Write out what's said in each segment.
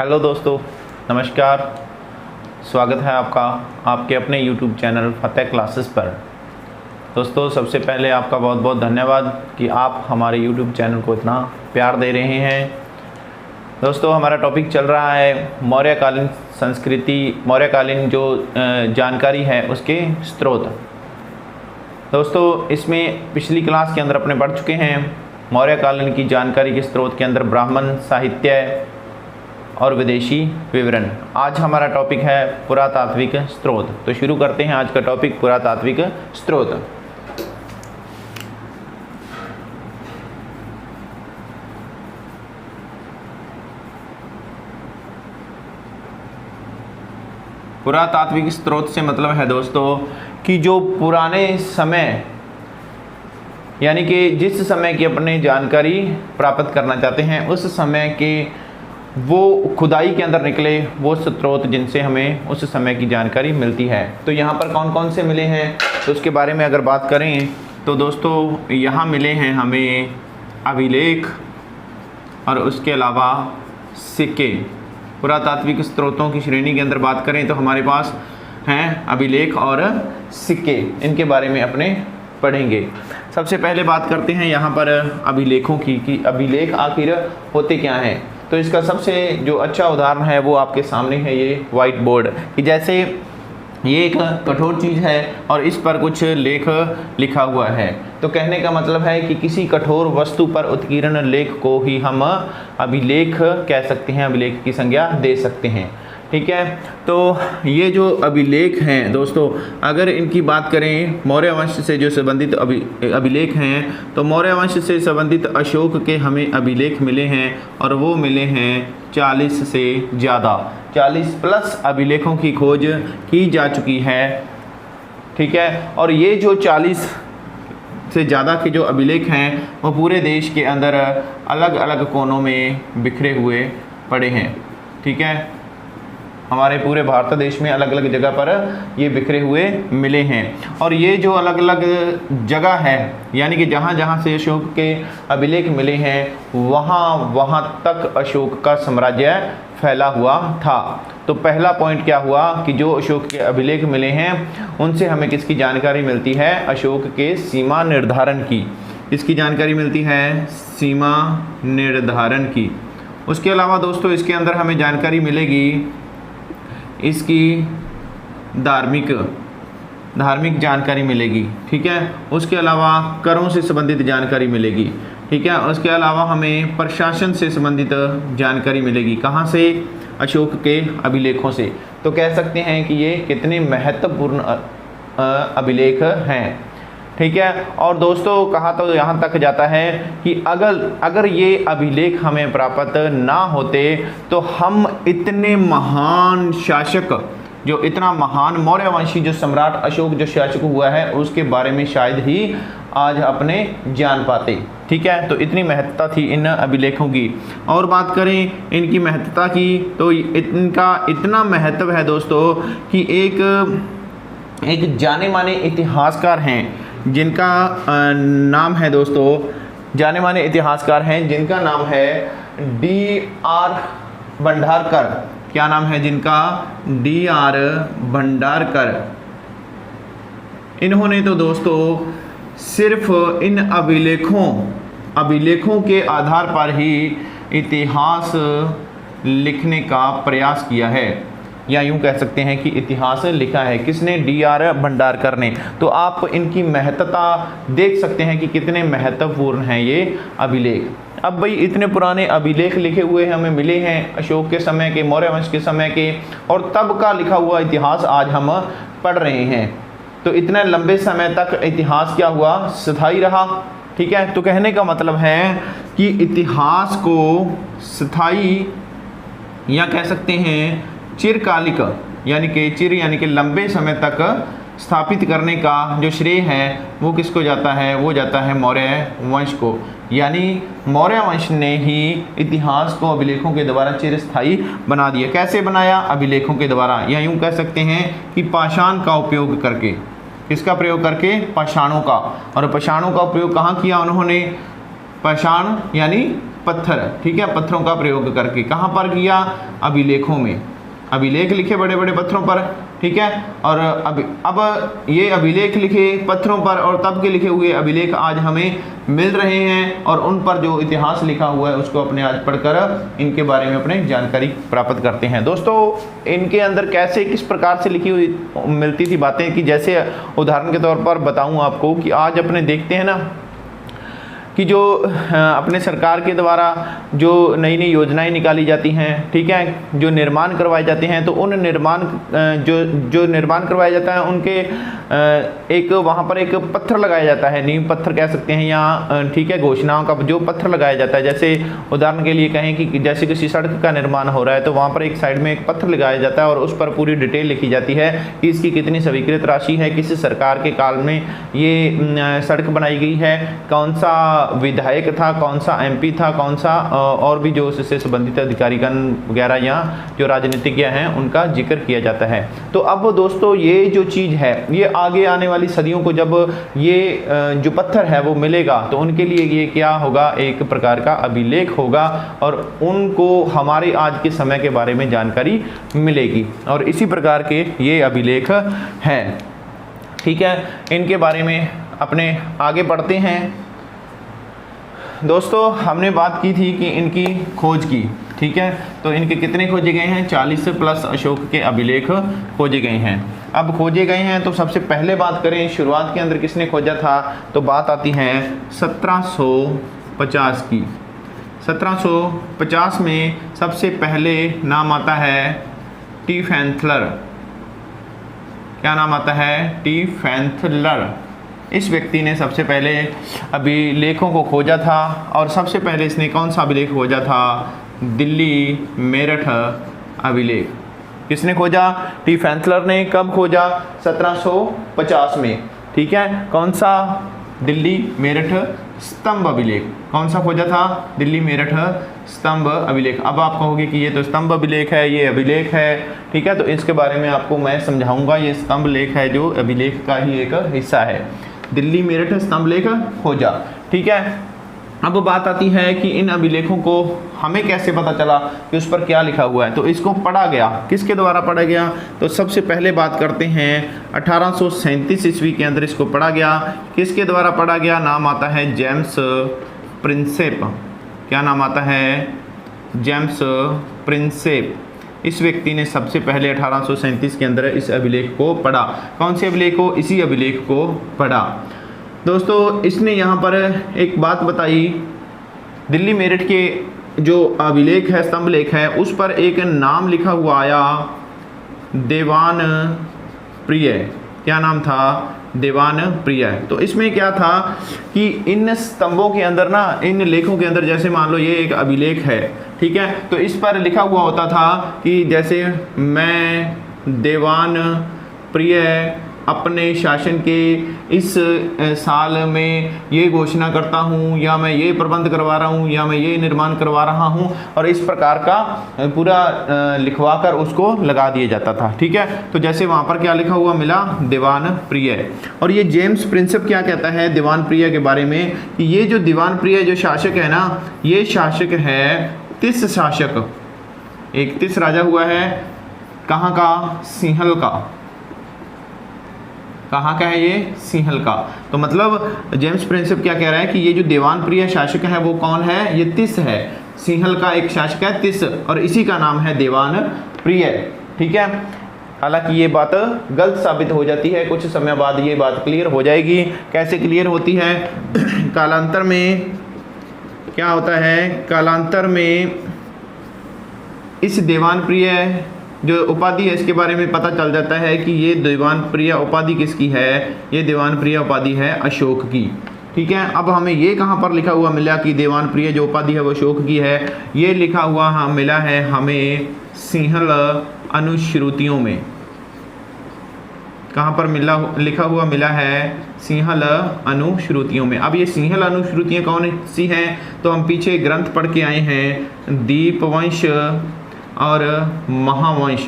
Hello दोस्तों, नमस्कार। स्वागत है आपका आपके अपने YouTube चैनल फतेह क्लासेस पर। दोस्तों, सबसे पहले आपका बहुत बहुत धन्यवाद कि आप हमारे YouTube चैनल को इतना प्यार दे रहे हैं। दोस्तों, हमारा टॉपिक चल रहा है मौर्यकालीन संस्कृति, मौर्यकालीन जो जानकारी है उसके स्रोत। दोस्तों, इसमें पिछली क्लास के अंदर अपने पढ़ चुके हैं मौर्यकालीन की जानकारी के स्रोत के अंदर ब्राह्मण साहित्य और विदेशी विवरण। आज हमारा टॉपिक है पुरातात्विक स्रोत। तो शुरू करते हैं आज का टॉपिक पुरातात्विक स्रोत। पुरातात्विक स्रोत से मतलब है दोस्तों कि जो पुराने समय यानी कि जिस समय की अपने जानकारी प्राप्त करना चाहते हैं उस समय के वो खुदाई के अंदर निकले वो स्रोत जिनसे हमें उस समय की जानकारी मिलती है। तो यहाँ पर कौन कौन से मिले हैं तो उसके बारे में अगर बात करें तो दोस्तों यहाँ मिले हैं हमें अभिलेख और उसके अलावा सिक्के। पुरातात्विक स्रोतों की श्रेणी के अंदर बात करें तो हमारे पास हैं अभिलेख और सिक्के। इनके बारे में अपने पढ़ेंगे। सबसे पहले बात करते हैं यहाँ पर अभिलेखों की कि अभिलेख आखिर होते क्या हैं। तो इसका सबसे जो अच्छा उदाहरण है वो आपके सामने है, ये वाइट बोर्ड। कि जैसे ये एक कठोर चीज़ है और इस पर कुछ लेख लिखा हुआ है। तो कहने का मतलब है कि किसी कठोर वस्तु पर उत्कीर्ण लेख को ही हम अभिलेख कह सकते हैं, अभिलेख की संज्ञा दे सकते हैं। ठीक है। तो ये जो अभिलेख हैं दोस्तों, अगर इनकी बात करें मौर्य वंश से जो संबंधित अभिलेख हैं तो मौर्य वंश से संबंधित अशोक के हमें अभिलेख मिले हैं और वो मिले हैं 40 से ज़्यादा, 40 प्लस अभिलेखों की खोज की जा चुकी है। ठीक है। और ये जो 40 से ज़्यादा के जो अभिलेख हैं वो पूरे देश के अंदर अलग अलग कोनों में बिखरे हुए पड़े हैं। ठीक है। हमारे पूरे भारत देश में अलग अलग जगह पर ये बिखरे हुए मिले हैं। और ये जो अलग अलग जगह है यानी कि जहाँ जहाँ से अशोक के अभिलेख मिले हैं वहाँ तक अशोक का साम्राज्य फैला हुआ था। तो पहला पॉइंट क्या हुआ कि जो अशोक के अभिलेख मिले हैं उनसे हमें किसकी जानकारी मिलती है? अशोक के सीमा निर्धारण की। इसकी जानकारी मिलती है सीमा निर्धारण की। उसके अलावा दोस्तों इसके अंदर हमें जानकारी मिलेगी इसकी धार्मिक जानकारी मिलेगी। ठीक है। उसके अलावा करों से संबंधित जानकारी मिलेगी। ठीक है। उसके अलावा हमें प्रशासन से संबंधित जानकारी मिलेगी। कहाँ से? अशोक के अभिलेखों से। तो कह सकते हैं कि ये कितने महत्वपूर्ण अभिलेख हैं। ठीक है। और दोस्तों कहा तो यहाँ तक जाता है कि अगर ये अभिलेख हमें प्राप्त ना होते तो हम इतने महान शासक, जो इतना महान मौर्यवंशी जो सम्राट अशोक जो शासक हुआ है उसके बारे में शायद ही आज अपने जान पाते। ठीक है। तो इतनी महत्ता थी इन अभिलेखों की। और बात करें इनकी महत्ता की तो इनका इतना महत्व है दोस्तों कि एक जाने माने इतिहासकार हैं जिनका नाम है दोस्तों, जाने माने इतिहासकार हैं जिनका नाम है D.R. भंडारकर। क्या नाम है जिनका? D.R. भंडारकर। इन्होंने तो दोस्तों सिर्फ इन अभिलेखों के आधार पर ही इतिहास लिखने का प्रयास किया है, या यूं कह सकते हैं कि इतिहास लिखा है। किसने? D.R. भंडारकर ने। तो आप इनकी महत्ता देख सकते हैं कि कितने महत्वपूर्ण हैं ये अभिलेख। अब भाई इतने पुराने अभिलेख लिखे हुए हमें मिले हैं अशोक के समय के, मौर्य वंश के समय के, और तब का लिखा हुआ इतिहास आज हम पढ़ रहे हैं। तो इतने लंबे समय तक इतिहास क्या हुआ? स्थायी रहा। ठीक है। तो कहने का मतलब है कि इतिहास को स्थायी या कह सकते हैं चिरकालिक यानी कि लंबे समय तक स्थापित करने का जो श्रेय है वो किसको जाता है? वो जाता है मौर्य वंश को। यानी मौर्य वंश ने ही इतिहास को अभिलेखों के द्वारा चिरस्थायी बना दिया। कैसे बनाया? अभिलेखों के द्वारा, या यूँ कह सकते हैं कि पाषाण का उपयोग करके। किसका प्रयोग करके? पाषाणों का। और पाषाणों का उपयोग कहाँ किया उन्होंने? पाषाण यानी पत्थर, ठीक है, पत्थरों का प्रयोग करके। कहाँ पर किया? अभिलेखों में। अभिलेख लिखे बड़े बड़े पत्थरों पर, ठीक है। और अब ये अभिलेख लिखे पत्थरों पर और तब के लिखे हुए अभिलेख आज हमें मिल रहे हैं, और उन पर जो इतिहास लिखा हुआ है उसको अपने आज पढ़कर इनके बारे में अपने जानकारी प्राप्त करते हैं। दोस्तों, इनके अंदर कैसे किस प्रकार से लिखी हुई मिलती थी बातें, कि जैसे उदाहरण के तौर पर बताऊं आपको कि आज अपने देखते हैं ना कि जो अपने सरकार के द्वारा जो नई नई योजनाएं निकाली जाती हैं, ठीक है, जो निर्माण करवाए जाते हैं, तो उन निर्माण जो निर्माण करवाया जाता है उनके एक वहाँ पर एक पत्थर लगाया जाता है, नींव पत्थर कह सकते हैं, या ठीक है, घोषणाओं का जो पत्थर लगाया जाता है। जैसे उदाहरण के लिए कहें कि जैसे किसी सड़क का निर्माण हो रहा है तो वहाँ पर एक साइड में एक पत्थर लगाया जाता है और उस पर पूरी डिटेल लिखी जाती है कि इसकी कितनी स्वीकृत राशि है, किस सरकार के काल में ये सड़क बनाई गई है, कौन सा विधायक था, कौन सा एमपी था, कौन सा और भी जो उससे संबंधित अधिकारीगण वगैरह या जो राजनीतिज्ञ हैं उनका जिक्र किया जाता है। तो अब दोस्तों ये जो चीज़ है ये आगे आने वाली सदियों को जब ये जो पत्थर है वो मिलेगा तो उनके लिए ये क्या होगा, एक प्रकार का अभिलेख होगा और उनको हमारे आज के समय के बारे में जानकारी मिलेगी। और इसी प्रकार के ये अभिलेख हैं, ठीक है। इनके बारे में अपने आगे बढ़ते हैं। दोस्तों, हमने बात की थी कि इनकी खोज की, ठीक है, तो इनके कितने खोजे गए हैं? 40 प्लस अशोक के अभिलेख खोजे गए हैं। अब खोजे गए हैं तो सबसे पहले बात करें शुरुआत के अंदर किसने खोजा था, तो बात आती है 1750 की। 1750 में सबसे पहले नाम आता है टीफेंथलर। क्या नाम आता है? टीफेंथलर। इस व्यक्ति ने सबसे पहले अभिलेखों को खोजा था और सबसे पहले इसने कौन सा अभिलेख खोजा था? दिल्ली मेरठ अभिलेख। किसने खोजा? टीफेंथलर ने। कब खोजा? 1750 में, ठीक है। कौन सा? दिल्ली मेरठ स्तंभ अभिलेख। कौन सा खोजा था? दिल्ली मेरठ स्तंभ अभिलेख। अब आप कहोगे कि ये तो स्तंभ अभिलेख है, ये अभिलेख है, ठीक है, तो इसके बारे में आपको मैं समझाऊंगा। ये स्तंभ लेख है जो अभिलेख का ही एक हिस्सा है। दिल्ली मेरठ स्तंभ लेख खोजा, ठीक है। अब बात आती है कि इन अभिलेखों को हमें कैसे पता चला कि उस पर क्या लिखा हुआ है, तो इसको पढ़ा गया। किसके द्वारा पढ़ा गया? तो सबसे पहले बात करते हैं 1837 ईस्वी के अंदर इसको पढ़ा गया। किसके द्वारा पढ़ा गया? नाम आता है जेम्स प्रिंसेप। क्या नाम आता है? James Prinsep. इस व्यक्ति ने सबसे पहले 1837 के अंदर इस अभिलेख को पढ़ा। कौन से अभिलेख को? इसी अभिलेख को पढ़ा। दोस्तों, इसने यहाँ पर एक बात बताई, दिल्ली मेरठ के जो अभिलेख है, स्तंभ लेख है, उस पर एक नाम लिखा हुआ आया, देवान प्रिय। क्या नाम था? देवान प्रिय। तो इसमें क्या था कि इन स्तंभों के अंदर ना, इन लेखों के अंदर, जैसे मान लो ये एक अभिलेख है, ठीक है, तो इस पर लिखा हुआ होता था कि जैसे मैं देवान प्रिय अपने शासन के इस साल में ये घोषणा करता हूँ, या मैं ये प्रबंध करवा रहा हूँ, या मैं ये निर्माण करवा रहा हूँ, और इस प्रकार का पूरा लिखवा कर उसको लगा दिया जाता था, ठीक है। तो जैसे वहाँ पर क्या लिखा हुआ मिला? दीवान प्रिय। और ये जेम्स प्रिंसेप क्या कहता है दीवान प्रिय के बारे में, कि ये जो दीवान प्रिय जो शासक है ना, ये शासक है तिस शासक। एक तिस राजा हुआ है, कहाँ का? सिंहल का। कहाँ का है ये? सिंहल का। तो मतलब जेम्स प्रिंसेप क्या कह रहा है कि ये जो दीवान प्रिय शासक है वो कौन है? ये तिस है। सिंहल का एक शासक है तिस, और इसी का नाम है दीवान प्रिय, ठीक है। हालांकि ये बात गलत साबित हो जाती है, कुछ समय बाद ये बात क्लियर हो जाएगी। कैसे क्लियर होती है? कालांतर में क्या होता है? कालांतर में इस दीवान प्रिय जो उपाधि है इसके बारे में पता चल जाता है कि ये दीवान प्रिय उपाधि किसकी है? ये दीवान प्रिय उपाधि है अशोक की, ठीक है। अब हमें ये कहाँ पर लिखा हुआ मिला कि दीवान प्रिय जो उपाधि है वो अशोक की है? ये लिखा हुआ मिला है हमें सिंहल अनुश्रुतियों में। कहाँ पर लिखा हुआ मिला है? सिंहल अनुश्रुतियों में। अब ये सिंहल अनुश्रुतियाँ कौन सी हैं? तो हम पीछे ग्रंथ पढ़ के आए हैं, दीपवंश और महावंश।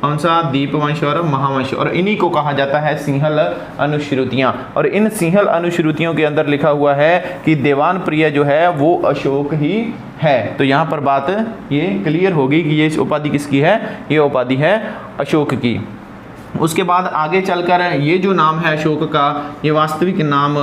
कौन सा, दीपवंश और महावंश, और इन्हीं को कहा जाता है सिंहल अनुश्रुतियां। और इन सिंहल अनुश्रुतियों के अंदर लिखा हुआ है कि देवान प्रिय जो है वो अशोक ही है। तो यहाँ पर बात ये क्लियर होगी कि ये उपाधि किसकी है, ये उपाधि है अशोक की। उसके बाद आगे चलकर ये जो नाम है अशोक का, ये वास्तविक नाम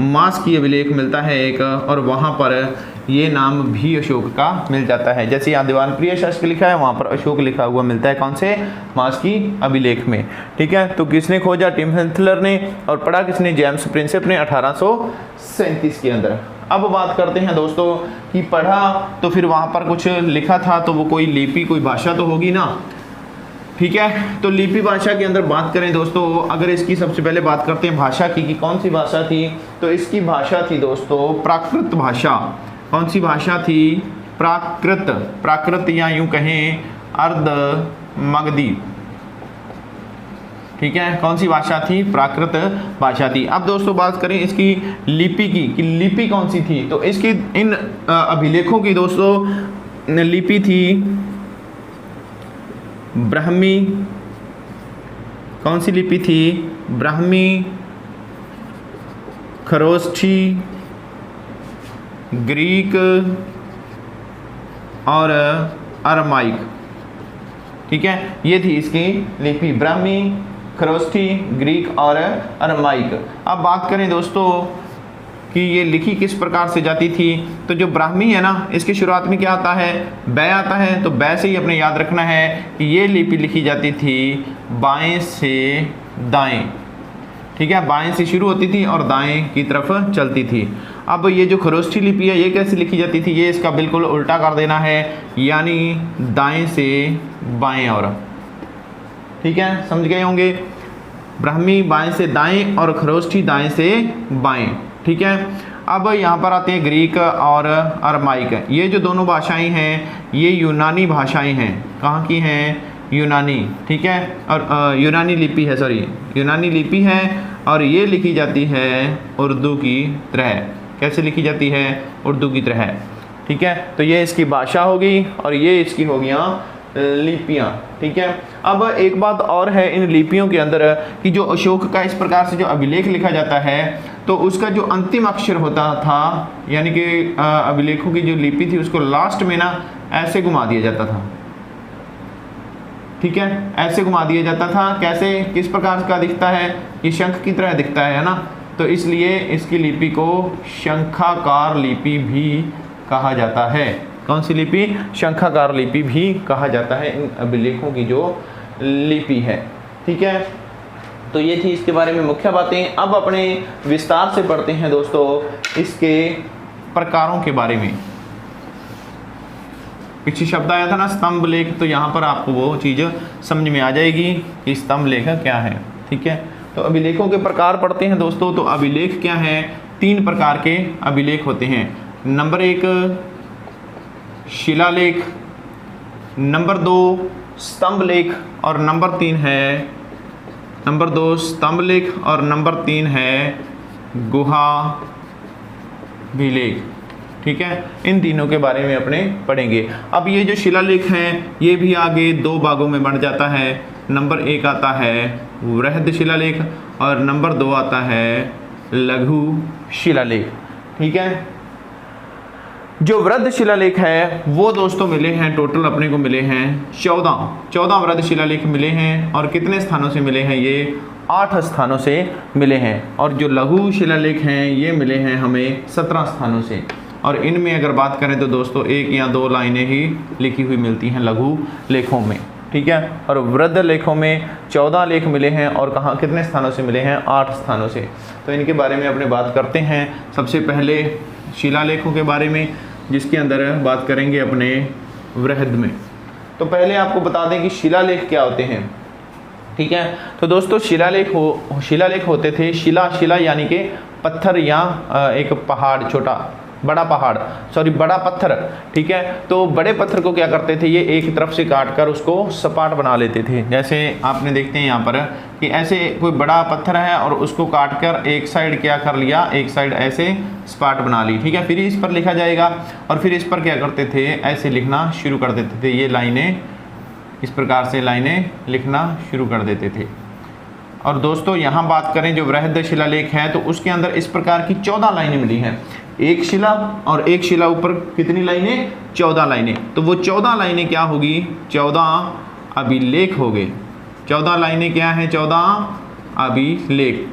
मास की अभिलेख मिलता है एक, और वहाँ पर ये नाम भी अशोक का मिल जाता है। जैसे यहाँ दीवान प्रिय शासक लिखा है, वहाँ पर अशोक लिखा हुआ मिलता है कौन से, मास की अभिलेख में। ठीक है, तो किसने खोजा, टिम हेंथलर ने, और पढ़ा किसने, जेम्स प्रिंसेप ने 1837 के अंदर। अब बात करते हैं दोस्तों कि पढ़ा तो फिर वहाँ पर कुछ लिखा था, तो वो कोई लिपि, कोई भाषा तो होगी ना। ठीक है, तो लिपि भाषा के अंदर बात करें दोस्तों, अगर इसकी सबसे पहले बात करते हैं भाषा की कि कौन सी भाषा थी, तो इसकी भाषा थी दोस्तों प्राकृत भाषा। कौन सी भाषा थी, प्राकृत, प्राकृत या यूं कहें अर्ध मगधी। ठीक है, कौन सी भाषा थी, प्राकृत भाषा थी। अब दोस्तों बात करें इसकी लिपि की कि लिपि कौन सी थी, तो इसकी इन अभिलेखों की दोस्तों लिपि थी ब्राह्मी। कौन सी लिपि थी, ब्राह्मी, खरोष्ठी, ग्रीक और अरमाइक। ठीक है, ये थी इसकी लिपि, ब्राह्मी, खरोष्ठी, ग्रीक और अरमाइक। अब बात करें दोस्तों कि ये लिखी किस प्रकार से जाती थी, तो जो ब्राह्मी है ना, इसकी शुरुआत में क्या आता है, बै आता है। तो बै से ही अपने याद रखना है कि ये लिपि लिखी जाती थी बाएं से दाएं। ठीक है, बाएं से शुरू होती थी और दाएं की तरफ चलती थी। अब ये जो खरोष्ठी लिपि है ये कैसे लिखी जाती थी, ये इसका बिल्कुल उल्टा कर देना है, यानी दाएं से बाएं और। ठीक है, समझ गए होंगे, ब्राह्मी बाएं से दाएं और खरोष्ठी दाएं से बाएं। ठीक है, अब यहाँ पर आते हैं ग्रीक और अरमाइक। ये जो दोनों भाषाएं हैं ये यूनानी भाषाएं हैं। कहाँ की हैं, यूनानी। ठीक है, और यूनानी लिपि है, सॉरी यूनानी लिपि है, और ये लिखी जाती है उर्दू की तरह। कैसे लिखी जाती है, उर्दू की तरह। ठीक है, तो ये इसकी भाषा होगी और ये इसकी हो गया लिपियाँ। ठीक है, अब एक बात और है इन लिपियों के अंदर कि जो अशोक का इस प्रकार से जो अभिलेख लिखा जाता है, तो उसका जो अंतिम अक्षर होता था, यानी कि अभिलेखों की जो लिपि थी उसको लास्ट में ना ऐसे घुमा दिया जाता था। ठीक है, ऐसे घुमा दिया जाता था। कैसे, किस प्रकार का दिखता है, ये शंख की तरह दिखता है ना, तो इसलिए इसकी लिपि को शंखाकार लिपि भी कहा जाता है। कौन सी लिपि, शंखाकार लिपि भी कहा जाता है इन अभिलेखों की जो लिपि है। ठीक है, तो ये थी इसके बारे में मुख्य बातें। अब अपने विस्तार से पढ़ते हैं दोस्तों इसके प्रकारों के बारे में। पीछे शब्द आया था ना स्तंभ लेख, तो यहाँ पर आपको वो चीज़ समझ में आ जाएगी कि स्तंभ लेख क्या है। ठीक है, तो अभिलेखों के प्रकार पढ़ते हैं दोस्तों। तो अभिलेख क्या है, 3 प्रकार के अभिलेख होते हैं। नंबर 1 शिलालेख, नंबर 2 स्तंभ लेख, और नंबर 3 है, नंबर 2 स्तंभ लेख और नंबर 3 है गुहा अभिलेख। ठीक है, इन तीनों के बारे में अपने पढ़ेंगे। अब ये जो शिलालेख हैं ये भी आगे 2 भागों में बढ़ जाता है। नंबर 1 आता है वृहद शिलालेख और नंबर 2 आता है लघु शिलालेख। ठीक है, जो वृहद शिलालेख है वो दोस्तों मिले हैं, टोटल अपने को मिले हैं 14 वृहद शिलालेख मिले हैं। और कितने स्थानों से मिले हैं, ये 8 स्थानों से मिले हैं। और जो लघु शिलालेख हैं ये मिले हैं हमें 17 स्थानों से। और इनमें अगर बात करें तो दोस्तों 1 या 2 लाइनें ही लिखी हुई मिलती हैं लघु लेखों में। ठीक है, और वृहद लेखों में 14 लेख मिले हैं और कहाँ कितने स्थानों से मिले हैं, 8 स्थानों से। तो इनके बारे में अपने बात करते हैं। सबसे पहले शिलालेखों के बारे में, जिसके अंदर बात करेंगे अपने वृहद में। तो पहले आपको बता दें कि शिलालेख क्या होते हैं। ठीक है, तो दोस्तों शिलालेख होते थे, शिला यानी कि पत्थर या एक पहाड़, बड़ा पत्थर। ठीक है, तो बड़े पत्थर को क्या करते थे, ये एक तरफ से काट कर उसको सपाट बना लेते थे। जैसे आपने देखते हैं यहाँ पर कि ऐसे कोई बड़ा पत्थर है और उसको काट कर एक साइड क्या कर लिया, एक साइड ऐसे सपाट बना ली। ठीक है, फिर इस पर लिखा जाएगा और फिर इस पर क्या करते थे, ऐसे लिखना शुरू कर देते थे। ये लाइनें इस प्रकार से लाइनें लिखना शुरू कर देते थे। और दोस्तों यहाँ बात करें जो बृहद शिलालेख है तो उसके अंदर इस प्रकार की 14 लाइनें मिली हैं। एक शिला और एक शिला ऊपर कितनी लाइनें? 14 लाइनें। तो वो 14 लाइनें क्या होगी? 14 अभिलेख हो गए। 14 लाइनें क्या हैं? 14 अभिलेख।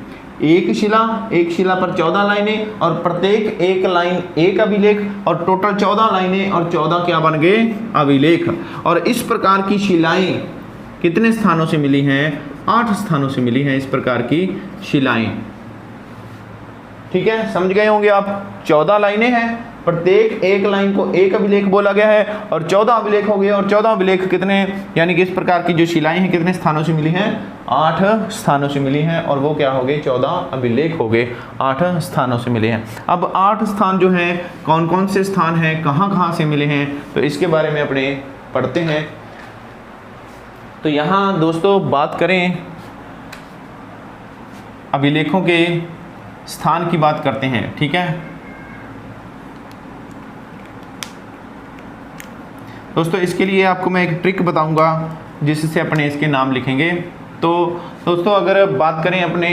एक शिला पर 14 लाइनें और प्रत्येक एक लाइन एक अभिलेख और टोटल 14 लाइनें और 14 क्या बन गए? अभिलेख। और इस प्रकार की शिलाएं कितने स्थानों से मिली हैं? 8 स्थानों से मिली हैं इस प्रकार की शिलाएं। ठीक है, समझ गए होंगे आप। 14 लाइनें हैं, प्रत्येक एक लाइन को एक अभिलेख बोला गया है और 14 अभिलेख हो गए। और 14 अभिलेख कितने, यानी कि इस प्रकार की जो शिलाएं हैं कितने स्थानों से मिली हैं? 8 स्थानों से मिली हैं। और वो क्या हो गए? 14 अभिलेख हो गए, 8 स्थानों से मिले हैं। अब 8 स्थान जो हैं कौन कौन से स्थान हैं, कहाँ कहाँ से मिले हैं, तो इसके बारे में अपने पढ़ते हैं। तो यहाँ दोस्तों बात करें अभिलेखों के स्थान की बात करते हैं। ठीक है दोस्तों, इसके लिए आपको मैं एक ट्रिक बताऊंगा जिससे अपने इसके नाम लिखेंगे। तो दोस्तों अगर बात करें अपने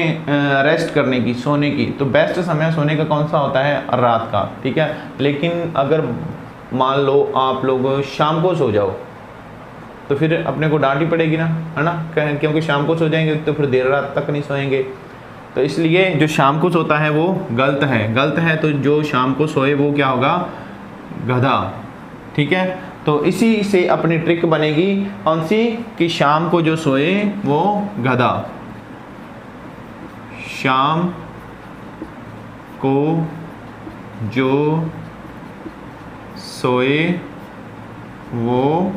रेस्ट करने की, सोने की, तो बेस्ट समय सोने का कौन सा होता है? रात का। ठीक है, लेकिन अगर मान लो आप लोग शाम को सो जाओ तो फिर अपने को डांट ही पड़ेगी ना, है ना, क्योंकि शाम को सो जाएंगे तो फिर देर रात तक नहीं सोएंगे। तो इसलिए जो शाम को सोता है वो गलत है। तो जो शाम को सोए वो क्या होगा? गधा। ठीक है, तो इसी से अपनी ट्रिक बनेगी कौन सी? कि शाम को जो सोए वो गधा। शाम को जो सोए वो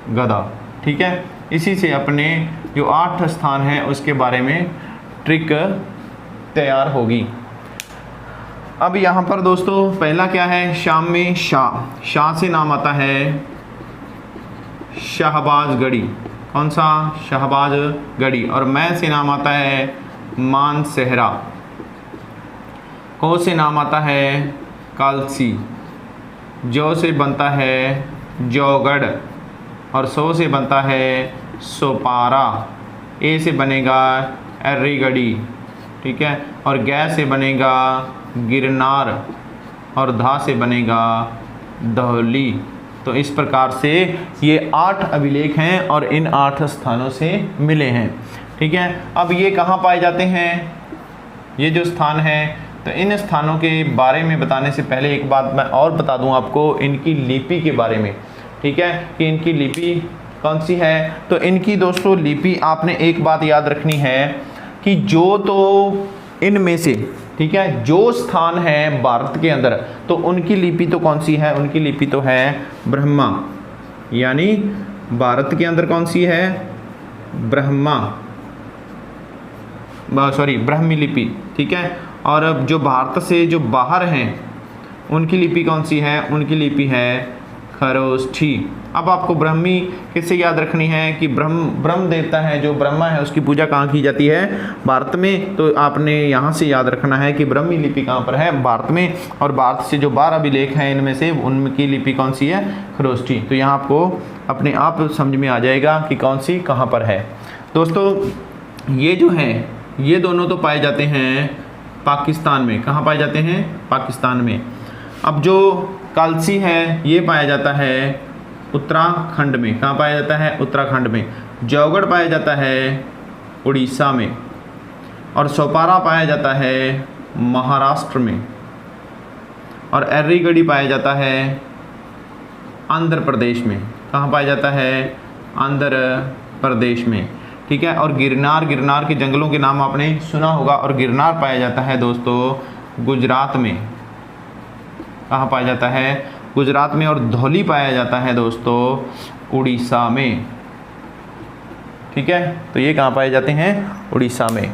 गधा। ठीक है, इसी से अपने जो 8 स्थान हैं उसके बारे में ट्रिक तैयार होगी। अब यहाँ पर दोस्तों पहला क्या है? शाम में शाह से नाम आता है शहबाजगढ़ी। कौन सा? शहबाजगढ़ी। और मैं से नाम आता है मानसेहरा। को से नाम आता है कालसी। जो से बनता है जौगढ़। और सो से बनता है सोपारा। ए से बनेगा एर्रीगढ़ी। ठीक है, और गै से बनेगा गिरनार। और धा से बनेगा दहली। तो इस प्रकार से ये 8 अभिलेख हैं और इन 8 स्थानों से मिले हैं। ठीक है, अब ये कहाँ पाए जाते हैं? ये जो स्थान हैं, तो इन स्थानों के बारे में बताने से पहले एक बात मैं और बता दूं आपको इनकी लिपि के बारे में। ठीक है, कि इनकी लिपि कौन सी है? तो इनकी दोस्तों लिपि आपने एक बात याद रखनी है कि जो तो इनमें से, ठीक है, जो स्थान है भारत के अंदर तो उनकी लिपि तो कौन सी है? उनकी लिपि तो है ब्रह्मा। यानी भारत के अंदर कौन सी है? ब्राह्मी लिपि। ठीक है, और अब जो भारत से जो बाहर हैं उनकी लिपि कौन सी है? उनकी लिपि है खरोष्ठी। अब आपको ब्राह्मी किससे याद रखनी है? कि ब्रह्म देवता है जो ब्रह्मा है उसकी पूजा कहाँ की जाती है? भारत में। तो आपने यहाँ से याद रखना है कि ब्राह्मी लिपि कहाँ पर है? भारत में। और भारत से जो 12 अभिलेख हैं इनमें से उनकी लिपि कौन सी है? खरोष्ठी। तो यहाँ आपको अपने आप समझ में आ जाएगा कि कौन सी कहाँ पर है। दोस्तों ये जो हैं ये दोनों तो पाए जाते हैं पाकिस्तान में। कहाँ पाए जाते हैं? पाकिस्तान में। अब जो कालसी है ये पाया जाता है उत्तराखंड में। कहाँ पाया जाता है? उत्तराखंड में। जौगढ़ पाया जाता है उड़ीसा में। और सोपारा पाया जाता है महाराष्ट्र में। और एर्रीगढ़ी पाया जाता है आंध्र प्रदेश में। कहाँ पाया जाता है? आंध्र प्रदेश में। ठीक है, और गिरनार के जंगलों के नाम आपने सुना होगा। और गिरनार पाया जाता है दोस्तों गुजरात में। कहाँ पाया जाता है? गुजरात में। और धौली पाया जाता है दोस्तों उड़ीसा में। ठीक है, तो ये कहाँ पाए जाते हैं? उड़ीसा में।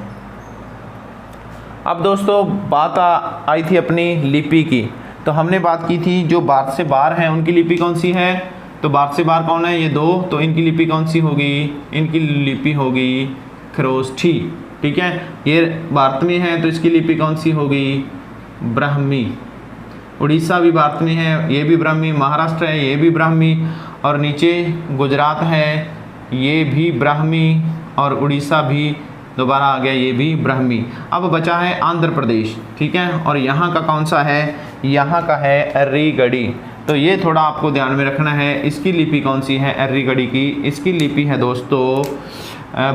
अब दोस्तों बात आई थी अपनी लिपि की। तो हमने बात की थी जो भारत से बाहर हैं उनकी लिपि कौन सी है? तो भारत से बाहर कौन है? ये 2। तो इनकी लिपि कौन सी होगी? इनकी लिपि होगी खरोष्ठी। ठीक है, ये भारत में है तो इसकी लिपि कौन सी होगी? ब्राह्मी। उड़ीसा भी भारत में है, ये भी ब्राह्मी। महाराष्ट्र है, ये भी ब्राह्मी। और नीचे गुजरात है, ये भी ब्राह्मी, और उड़ीसा भी दोबारा आ गया, ये भी ब्राह्मी। अब बचा है आंध्र प्रदेश, ठीक है, और यहाँ का कौन सा है, यहाँ का है अर्रीगडी। तो ये थोड़ा आपको ध्यान में रखना है। इसकी लिपि कौन सी है अर्रीगडी की, इसकी लिपि है दोस्तों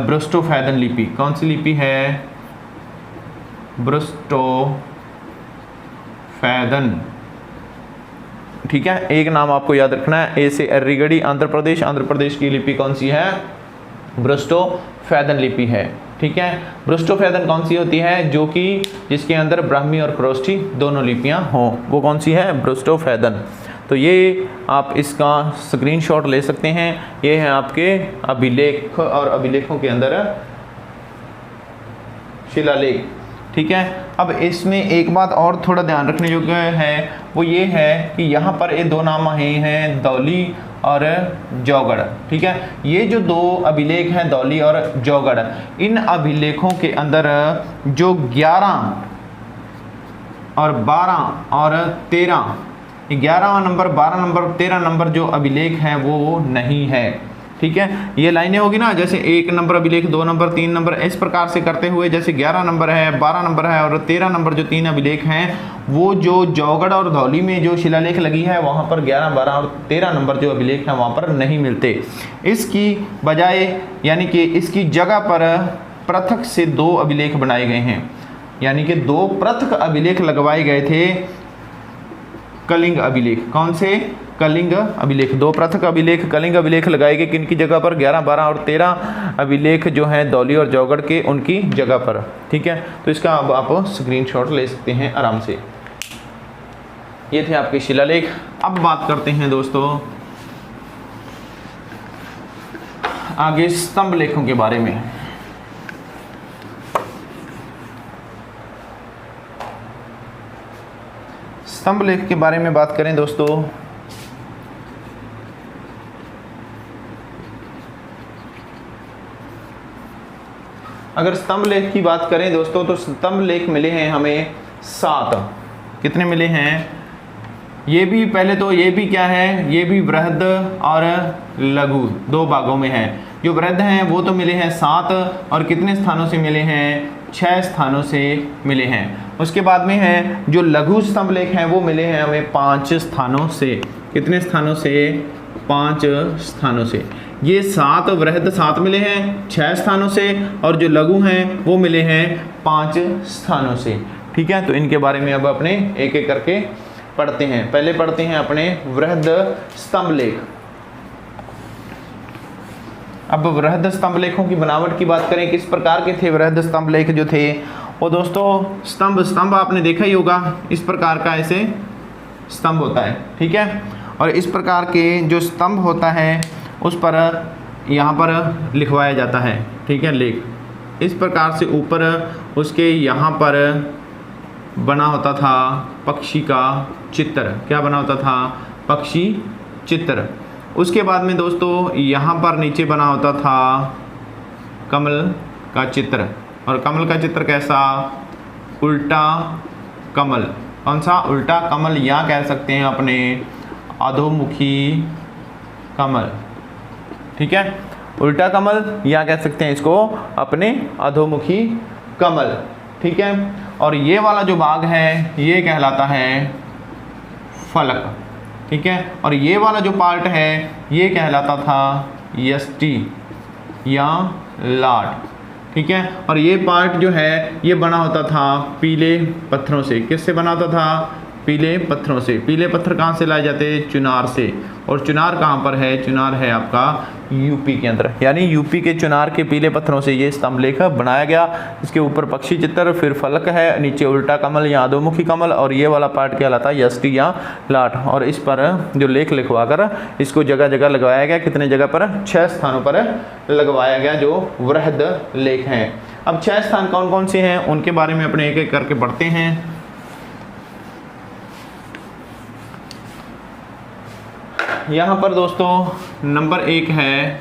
ब्रुस्टोफैदन लिपि। कौन सी लिपि है, ब्रुस्टोफैदन, ठीक है। एक नाम आपको याद रखना है, ए से अर्रीगडी आंध्र प्रदेश की लिपि कौन सी है, ब्रुस्टोफैदन लिपि है, ठीक है। ब्रुस्टोफैदन कौन सी होती है, जो कि जिसके अंदर ब्राह्मी और खरोष्ठी दोनों लिपियां हों, वो कौन सी है, ब्रुस्टोफैदन। तो ये आप इसका स्क्रीनशॉट ले सकते हैं। ये है आपके अभिलेख और अभिलेखों के अंदर शिलालेख, ठीक है। अब इसमें एक बात और थोड़ा ध्यान रखने योग्य है, वो ये है कि यहाँ पर ये दो नाम आए हैं, दौली और जौगढ़, ठीक है। ये जो दो अभिलेख हैं दौली और जौगढ़, इन अभिलेखों के अंदर जो 11 और 12 और 13, 11वां नंबर, 12 नंबर, 13 नंबर जो अभिलेख हैं वो नहीं है, ठीक है। ये लाइनें होगी ना, जैसे 1 नंबर अभिलेख, 2 नंबर, 3 नंबर, इस प्रकार से करते हुए जैसे 11 नंबर है, 12 नंबर है और 13 नंबर जो 3 अभिलेख हैं, वो जो जौगढ़ और धौली में जो शिलालेख लगी है वहाँ पर 11, 12 और 13 नंबर जो अभिलेख हैं वहाँ पर नहीं मिलते। इसकी बजाय यानी कि इसकी जगह पर पृथक से 2 अभिलेख बनाए गए हैं, यानी कि 2 पृथक अभिलेख लगवाए गए थे, कलिंग अभिलेख। कौन से, कलिंग अभिलेख। 2 पृथक अभिलेख कलिंग अभिलेख लगाए गए, किनकी जगह पर, 11, 12 और 13 अभिलेख जो हैं दौली और जौगढ़ के, उनकी जगह पर, ठीक है। तो इसका अब आप स्क्रीनशॉट ले सकते हैं आराम से। ये थे आपके शिलालेख। अब बात करते हैं दोस्तों आगे स्तंभ लेखों के बारे में। स्तंभ लेख के बारे में बात करें दोस्तों, अगर स्तंभ लेख की बात करें दोस्तों, तो स्तंभ लेख मिले हैं हमें 7। कितने मिले हैं, ये भी पहले तो ये भी क्या है, ये भी वृहद और लघु 2 भागों में है। जो वृहद हैं वो तो मिले हैं 7, और कितने स्थानों से मिले हैं, 6 स्थानों से मिले हैं। उसके बाद में है जो लघु स्तंभ लेख हैं वो मिले हैं हमें 5 स्थानों से। कितने स्थानों से, 5 स्थानों से। ये 7 वृहद 7 मिले हैं 6 स्थानों से, और जो लघु हैं वो मिले हैं 5 स्थानों से, ठीक है। तो इनके बारे में अब अपने एक एक करके पढ़ते हैं। पहले पढ़ते हैं अपने वृहद स्तंभ लेख। अब वृहद स्तंभ लेखों की बनावट की बात करें, किस प्रकार के थे वृहद स्तंभ लेख जो थे वो दोस्तों, स्तंभ आपने देखा ही होगा, इस प्रकार का ऐसे स्तंभ होता है, ठीक है। और इस प्रकार के जो स्तंभ होता है उस पर यहाँ पर लिखवाया जाता है, ठीक है, लेख। इस प्रकार से ऊपर उसके यहाँ पर बना होता था पक्षी का चित्र। क्या बना होता था, पक्षी चित्र। उसके बाद में दोस्तों यहाँ पर नीचे बना होता था कमल का चित्र, और कमल का चित्र कैसा, उल्टा कमल। कौन सा, उल्टा कमल, या कह सकते हैं अपने अधोमुखी कमल, ठीक है। उल्टा कमल या कह सकते हैं इसको अपने अधोमुखी कमल, ठीक है। और ये वाला जो भाग है ये कहलाता है फलक, ठीक है। और ये वाला जो पार्ट है ये कहलाता था यष्टि या लाट, ठीक है। और ये पार्ट जो है ये बना होता था पीले पत्थरों से। किससे बना होता था, पीले पत्थरों से। पीले पत्थर कहाँ से लाए जाते हैं, चुनार से। और चुनार कहाँ पर है, चुनार है आपका यूपी के अंदर, यानी यूपी के चुनार के पीले पत्थरों से ये स्तंभ लेख बनाया गया। इसके ऊपर पक्षी चित्र, फिर फलक है, नीचे उल्टा कमल या अधोमुखी कमल, और ये वाला पार्ट कहलाता है यष्टि या लाट। और इस पर जो लेख लिखवा कर इसको जगह जगह लगवाया गया। कितने जगह पर, 6 स्थानों पर लगवाया गया जो वृहद लेख हैं। अब 6 स्थान कौन कौन से हैं उनके बारे में अपने एक एक करके पढ़ते हैं। यहाँ पर दोस्तों नंबर 1 है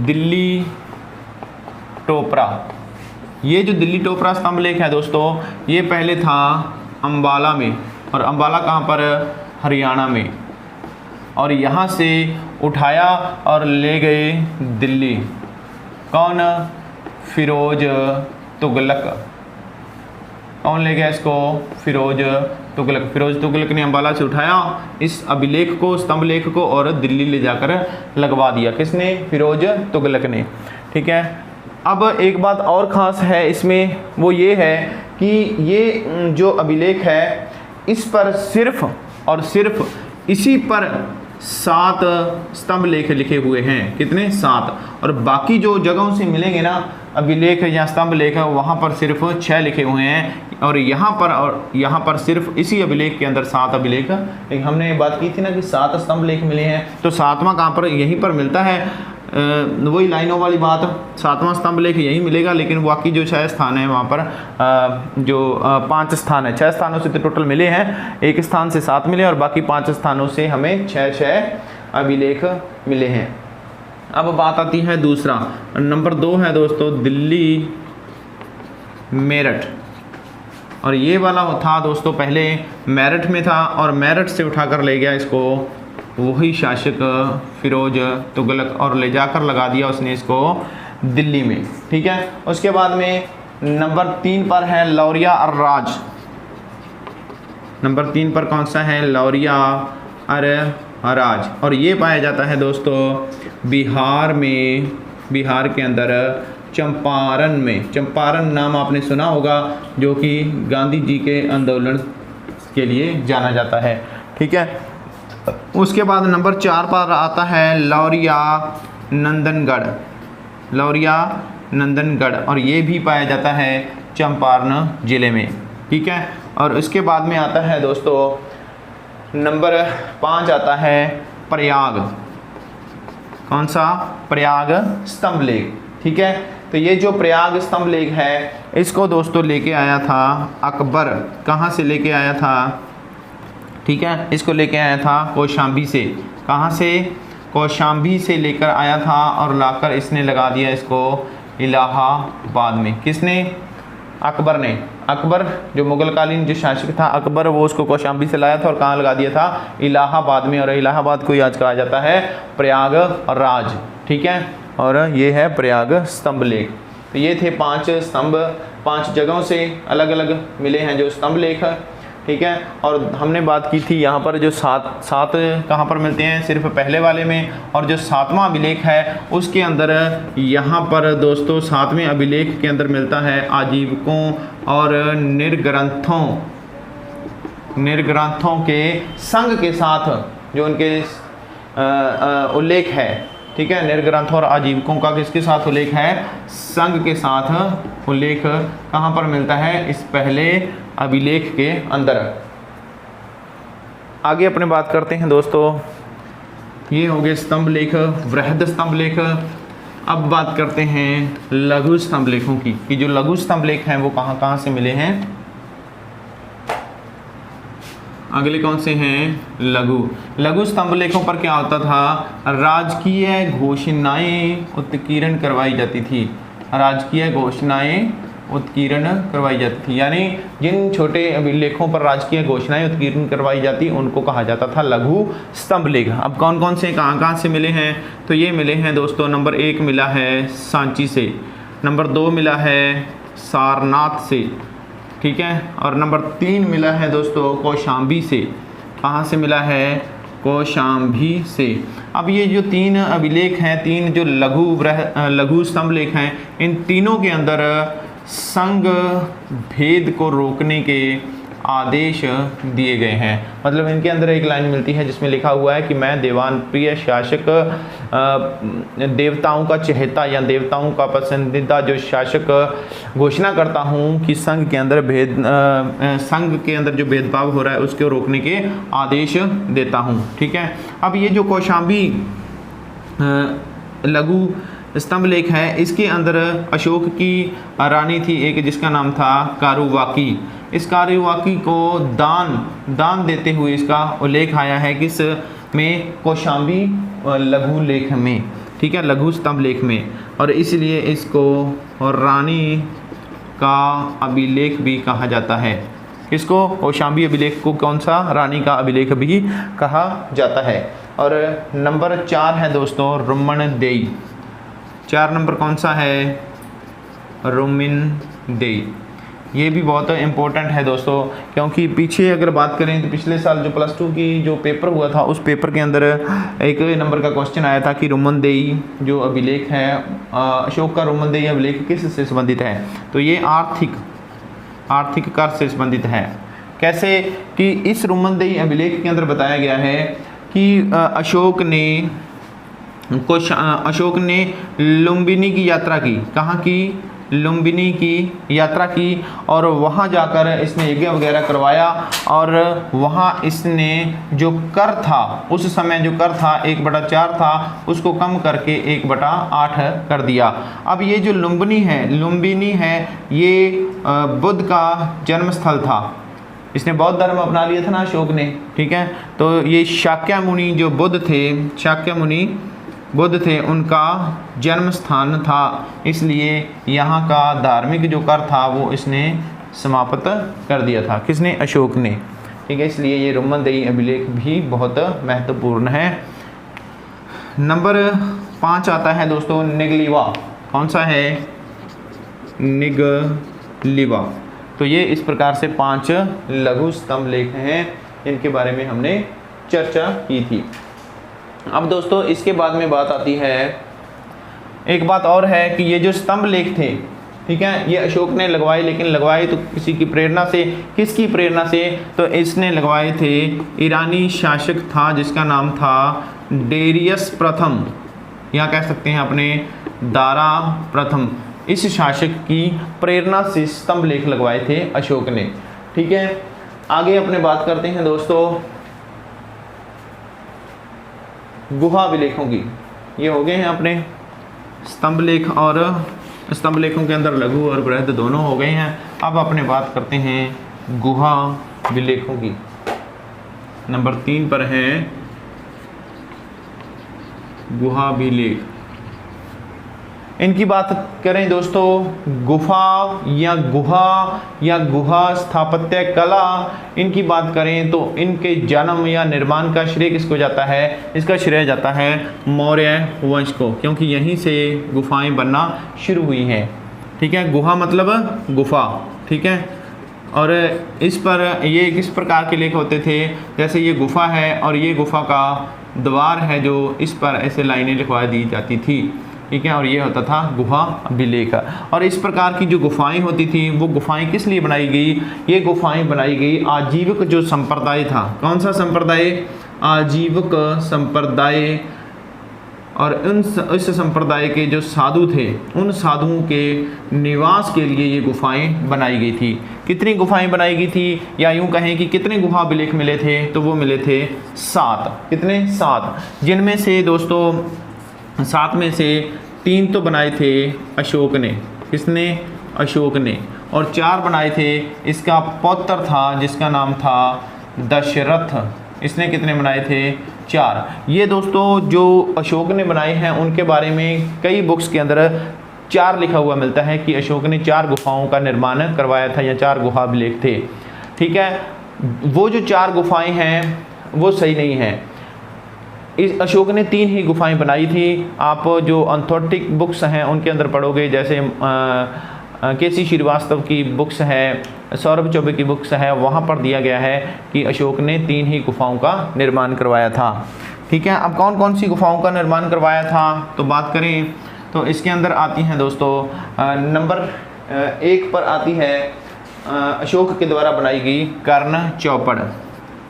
दिल्ली टोपरा। ये जो दिल्ली टोपरा स्तंभ लेख है दोस्तों, ये पहले था अंबाला में, और अंबाला कहाँ पर, हरियाणा में। और यहाँ से उठाया और ले गए दिल्ली। कौन? फिरोज तुगलक। कौन ले गया इसको? फिरोज तुगलक। फिरोज तुगलक ने अम्बाला से उठाया इस अभिलेख को, स्तंभ लेख को, और दिल्ली ले जाकर लगवा दिया। किसने? फिरोज तुगलक ने। ठीक है। अब एक बात और ख़ास है इसमें, वो ये है कि ये जो अभिलेख है इस पर सिर्फ और सिर्फ इसी पर 7 स्तंभ लेख लिखे हुए हैं। कितने? 7। और बाकी जो जगहों से मिलेंगे ना अभिलेख या स्तंभ लेख, वहाँ पर सिर्फ 6 लिखे हुए हैं। और यहाँ पर सिर्फ इसी अभिलेख के अंदर 7 अभिलेख। लेकिन हमने बात की थी ना कि 7 स्तंभ लेख मिले हैं, तो 7वां कहाँ पर? यहीं पर मिलता है। वही लाइनों वाली बात, 7वां स्तंभ लेख यही मिलेगा। लेकिन बाकी जो 6 स्थान है वहाँ पर जो 5 स्थान है, 6 स्थानों से तो टोटल मिले हैं, एक स्थान से 7 मिले और बाकी 5 स्थानों से हमें 6 अभिलेख मिले हैं। अब बात आती है दूसरा, नंबर 2 है दोस्तों दिल्ली मेरठ। और ये वाला था दोस्तों पहले मेरठ में था और मेरठ से उठाकर ले गया इसको वही शासक फिरोज तुगलक और ले जाकर लगा दिया उसने इसको दिल्ली में। ठीक है। उसके बाद में नंबर 3 पर है लौरिया और राज। नंबर 3 पर कौन सा है? लौरिया और राज। और ये पाया जाता है दोस्तों बिहार में, बिहार के अंदर चंपारण में। चंपारण नाम आपने सुना होगा, जो कि गांधी जी के आंदोलन के लिए जाना जाता है। ठीक है। उसके बाद नंबर 4 पर आता है लौरिया नंदनगढ़। लौरिया नंदनगढ़, और ये भी पाया जाता है चंपारण जिले में। ठीक है। और उसके बाद में आता है दोस्तों नंबर 5 आता है प्रयाग। कौन सा? प्रयाग स्तंभ लेख। ठीक है। तो ये जो प्रयाग स्तंभ लेख है इसको दोस्तों लेके आया था अकबर। कहाँ से लेके आया था? ठीक है। इसको लेके आया था कौशाम्बी से। कहाँ से? कौशाम्बी से लेकर आया था और लाकर इसने लगा दिया इसको इलाहाबाद में। किसने? अकबर ने। अकबर जो मुगलकालीन जो शासक था अकबर, वो उसको कौशाम्बी से लाया था और कहाँ लगा दिया था? इलाहाबाद में। और इलाहाबाद को आज कहा जाता है प्रयाग राज। ठीक है। और ये है प्रयाग स्तंभ लेख। तो ये थे 5 स्तंभ, 5 जगहों से अलग अलग मिले हैं जो स्तंभ लेख। ठीक है। और हमने बात की थी यहाँ पर जो 7 कहाँ पर मिलते हैं? सिर्फ पहले वाले में। और जो 7वां अभिलेख है उसके अंदर यहाँ पर दोस्तों 7वें अभिलेख के अंदर मिलता है आजीवकों और निर्ग्रंथों के संघ के साथ जो उनके उल्लेख है। ठीक है। निर्ग्रंथों और आजीवकों का किसके साथ उल्लेख है? संघ के साथ उल्लेख कहाँ पर मिलता है? इस पहले अभिलेख के अंदर। आगे अपने बात करते हैं दोस्तों, ये हो गए स्तंभ लेख, वृहद स्तंभ लेख। अब बात करते हैं लघु स्तंभ लेखों की, कि जो लघु स्तंभ लेख हैं वो कहाँ कहाँ से मिले हैं। अगले कौन से हैं? लघु स्तंभ लेखों पर क्या होता था? राजकीय घोषणाएं उत्कीर्ण करवाई जाती थी। राजकीय घोषणाएं उत्कीर्ण करवाई जाती थी, यानी जिन छोटे अभिलेखों पर राजकीय घोषणाएं उत्कीर्ण करवाई जाती उनको कहा जाता था लघु स्तंभ लेख। अब कौन कौन से कहाँ कहाँ से मिले हैं? तो ये मिले हैं दोस्तों, नंबर 1 मिला है सांची से, नंबर 2 मिला है सारनाथ से। ठीक है। और नंबर 3 मिला है दोस्तों कौशाम्बी से। कहाँ से मिला है? कौशाम्बी से। अब ये जो 3 अभिलेख हैं, 3 जो लघु स्तंभ लेख हैं, इन तीनों के अंदर संघ भेद को रोकने के आदेश दिए गए हैं। मतलब इनके अंदर एक लाइन मिलती है जिसमें लिखा हुआ है कि मैं देवान प्रिय शासक, देवताओं का चहेता या देवताओं का पसंदीदा जो शासक घोषणा करता हूँ कि संघ के अंदर जो भेदभाव हो रहा है उसको रोकने के आदेश देता हूँ। ठीक है। अब ये जो कौशाम्बी लघु स्तंभ लेख है, इसके अंदर अशोक की रानी थी एक, जिसका नाम था कारुवाकी। इस कारुवाकी को दान देते हुए इसका उल्लेख आया है किस में? कौशाम्बी लघु लेख में। ठीक है, लघु स्तंभ लेख में। और इसलिए इसको रानी का अभिलेख भी कहा जाता है। इसको कौशाम्बी अभिलेख को कौन सा? रानी का अभिलेख भी कहा जाता है। और नंबर 4 है दोस्तों रुमनदेई। 4 नंबर कौन सा है? रुमनदेई। ये भी बहुत इम्पोर्टेंट है दोस्तों, क्योंकि पीछे अगर बात करें तो पिछले साल जो +2 की जो पेपर हुआ था उस पेपर के अंदर एक नंबर का क्वेश्चन आया था कि रुमनदेई जो अभिलेख है, अशोक का रुमनदेई अभिलेख किससे संबंधित है? तो ये आर्थिक कर से संबंधित है। कैसे? कि इस रुमनदेई अभिलेख के अंदर बताया गया है कि अशोक ने लुम्बिनी की यात्रा की। कहाँ की? लुम्बिनी की यात्रा की, और वहाँ जाकर इसने यज्ञ वगैरह करवाया, और वहाँ इसने जो कर था उस समय जो कर था 1/4 था, उसको कम करके 1/8 कर दिया। अब ये जो लुम्बिनी है ये बुद्ध का जन्म स्थल था। इसने बौद्ध धर्म अपना लिया था ना अशोक ने, ठीक है। तो ये शाक्यमुनि जो बुद्ध थे उनका जन्म स्थान था, इसलिए यहाँ का धार्मिक जो कर था वो इसने समाप्त कर दिया था। किसने? अशोक ने, ठीक है। इसलिए ये रुमनदेई अभिलेख भी बहुत महत्वपूर्ण है। नंबर 5 आता है दोस्तों निगलिवा। कौन सा है? निगलिवा। तो ये इस प्रकार से 5 लघु स्तंभ लेख हैं, इनके बारे में हमने चर्चा की थी। अब दोस्तों इसके बाद में बात आती है, एक बात और है कि ये जो स्तंभ लेख थे, ठीक है, ये अशोक ने लगवाए, लेकिन लगवाए तो किसी की प्रेरणा से। किसकी प्रेरणा से? तो इसने लगवाए थे ईरानी शासक था जिसका नाम था डेरियस प्रथम, या कह सकते हैं अपने दारा प्रथम। इस शासक की प्रेरणा से स्तंभ लेख लगवाए थे अशोक ने, ठीक है। आगे अपने बात करते हैं दोस्तों गुहा अभिलेखों की। ये हो गए हैं अपने स्तंभ लेख, और स्तंभ लेखों के अंदर लघु और बृहद दोनों हो गए हैं। अब अपने बात करते हैं गुहा अभिलेखों की। नंबर 3 पर है गुहा अभिलेख। इनकी बात करें दोस्तों, गुहा या गुहा स्थापत्य कला, इनकी बात करें तो इनके जन्म या निर्माण का श्रेय किसको जाता है? इसका श्रेय जाता है मौर्य वंश को, क्योंकि यहीं से गुफाएं बनना शुरू हुई हैं, ठीक है। गुहा मतलब गुफा, ठीक है। और इस पर ये किस प्रकार के लेख होते थे? जैसे ये गुफा है और ये गुफा का द्वार है, जो इस पर ऐसे लाइनें लिखवा दी जाती थी, ठीक है। और ये होता था गुहा अभिलेख। और इस प्रकार की जो गुफाएं होती थी वो गुफाएं किस लिए बनाई गई? ये गुफाएं बनाई गई आजीविक जो संप्रदाय था। कौन सा संप्रदाय? आजीविक संप्रदाय। और इस संप्रदाय के जो साधु थे, उन साधुओं के निवास के लिए ये गुफाएं बनाई गई थी। कितनी गुफाएं बनाई गई थी, या यूँ कहें कि कितने गुहा अभिलेख मिले थे? तो वो मिले थे 7। कितने? 7। जिनमें से दोस्तों 7 में से 3 तो बनाए थे अशोक ने। किसने? अशोक ने। और 4 बनाए थे इसका पौत्र था जिसका नाम था दशरथ। इसने कितने बनाए थे? 4। ये दोस्तों जो अशोक ने बनाए हैं उनके बारे में कई बुक्स के अंदर 4 लिखा हुआ मिलता है कि अशोक ने 4 गुफाओं का निर्माण करवाया था, या 4 गुहा अभिलेख थे, ठीक है। वो जो 4 गुफाएं हैं वो सही नहीं हैं। इस अशोक ने 3 ही गुफाएं बनाई थी। आप जो ऑथेंटिक बुक्स हैं उनके अंदर पढ़ोगे, जैसे केसी श्रीवास्तव की बुक्स है, सौरभ चौबे की बुक्स है, वहाँ पर दिया गया है कि अशोक ने 3 ही गुफाओं का निर्माण करवाया था, ठीक है। अब कौन कौन सी गुफाओं का निर्माण करवाया था तो बात करें तो इसके अंदर आती हैं दोस्तों, नंबर 1 पर आती है अशोक के द्वारा बनाई गई कर्ण चौपड़।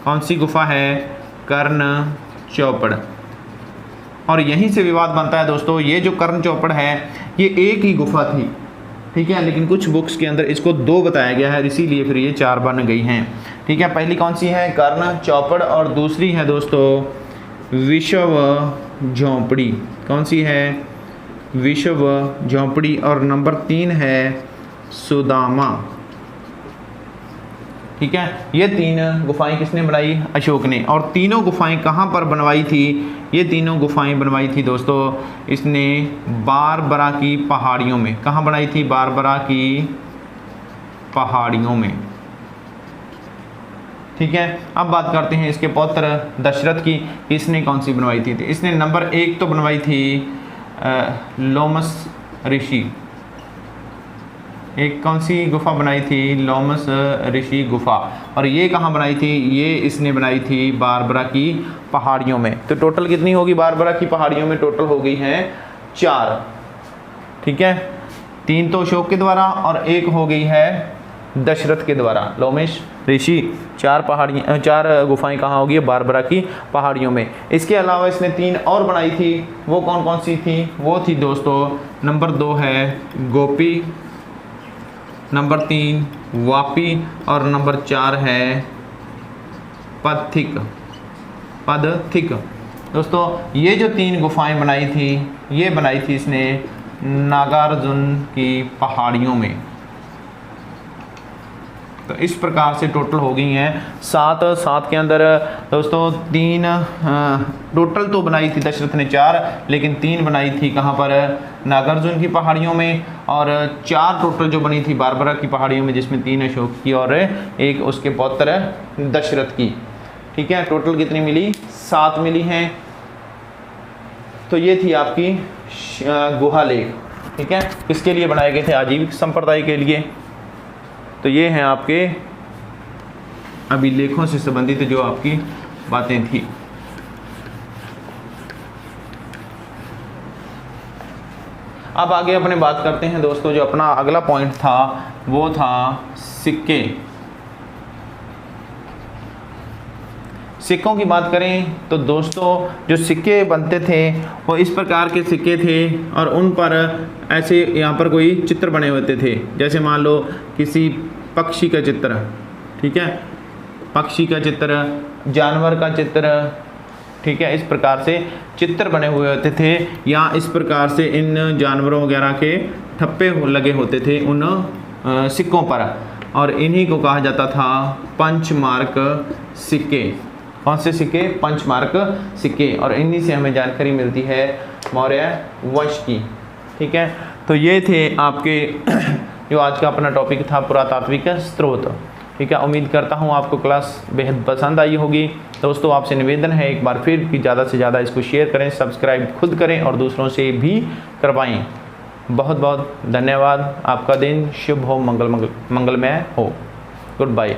कौन सी गुफा है? कर्ण चौपड़। और यहीं से विवाद बनता है दोस्तों। ये जो कर्ण चौपड़ है ये एक ही गुफा थी, ठीक है, लेकिन कुछ बुक्स के अंदर इसको 2 बताया गया है, इसीलिए फिर ये 4 बन गई हैं, ठीक है। पहली कौन सी है? कर्ण चौपड़। और दूसरी है दोस्तों विश्व झोंपड़ी। कौन सी है? विश्व झोंपड़ी। और नंबर 3 है सुदामा, ठीक है। ये 3 गुफाएं किसने बनाई? अशोक ने। और तीनों गुफाएं कहाँ पर बनवाई थी? ये तीनों गुफाएं बनवाई थी दोस्तों इसने बारबरा की पहाड़ियों में। कहाँ बनाई थी? बारबरा की पहाड़ियों में, ठीक है। अब बात करते हैं इसके पौत्र दशरथ की, इसने कौन सी बनवाई थी। तो इसने नंबर 1 तो बनवाई थी लोमस ऋषि। एक कौन सी गुफा बनाई थी, लोमस ऋषि गुफा। और ये कहाँ बनाई थी, ये इसने बनाई थी बारबरा की पहाड़ियों में। तो टोटल कितनी होगी बारबरा की पहाड़ियों में, टोटल हो गई हैं 4, ठीक है। 3 तो अशोक के द्वारा और 1 हो गई है दशरथ के द्वारा। लोमेश ऋषि 4 गुफाएं कहाँ होगी, बारबरा की पहाड़ियों में। इसके अलावा इसने 3 और बनाई थी, वो कौन कौन सी थी, वो थी दोस्तों नंबर 2 है गोपी, नंबर 3 वापी और नंबर 4 है पथिक। दोस्तों ये जो 3 गुफाएं बनाई थी, ये बनाई थी इसने नागार्जुन की पहाड़ियों में। तो इस प्रकार से टोटल हो गई हैं 7 के अंदर दोस्तों 3 टोटल तो बनाई थी दशरथ ने 4, लेकिन 3 बनाई थी कहाँ पर, नागार्जुन की पहाड़ियों में, और 4 टोटल जो बनी थी बारबरा की पहाड़ियों में, जिसमें 3 अशोक की और 1 उसके पौत्र दशरथ की, ठीक है। टोटल कितनी मिली, 7 मिली हैं। तो ये थी आपकी गुहा लेख, ठीक है। किसके लिए बनाए गए थे, आजीविक संप्रदाय के लिए। तो ये हैं आपके अभी लेखों से संबंधित जो आपकी बातें थी। अब आगे अपने बात करते हैं दोस्तों, जो अपना अगला पॉइंट था वो था सिक्के। सिक्कों की बात करें तो दोस्तों जो सिक्के बनते थे वो इस प्रकार के सिक्के थे, और उन पर ऐसे यहाँ पर कोई चित्र बने होते थे। जैसे मान लो किसी पक्षी का चित्र, ठीक है, पक्षी का चित्र, जानवर का चित्र, ठीक है, इस प्रकार से चित्र बने हुए होते थे, या इस प्रकार से इन जानवरों वगैरह के ठप्पे लगे होते थे उन सिक्कों पर, और इन्हीं को कहा जाता था पंचमार्क सिक्के। कौन से सिक्के, पंचमार्क सिक्के। और इन्हीं से हमें जानकारी मिलती है मौर्य वंश की, ठीक है। तो ये थे आपके जो आज का अपना टॉपिक था पुरातात्विक स्रोत, ठीक है। उम्मीद करता हूँ आपको क्लास बेहद पसंद आई होगी। दोस्तों आपसे निवेदन है एक बार फिर कि ज़्यादा से ज़्यादा इसको शेयर करें, सब्सक्राइब खुद करें और दूसरों से भी करवाएं। बहुत बहुत धन्यवाद। आपका दिन शुभ हो, मंगलमय हो। Good bye.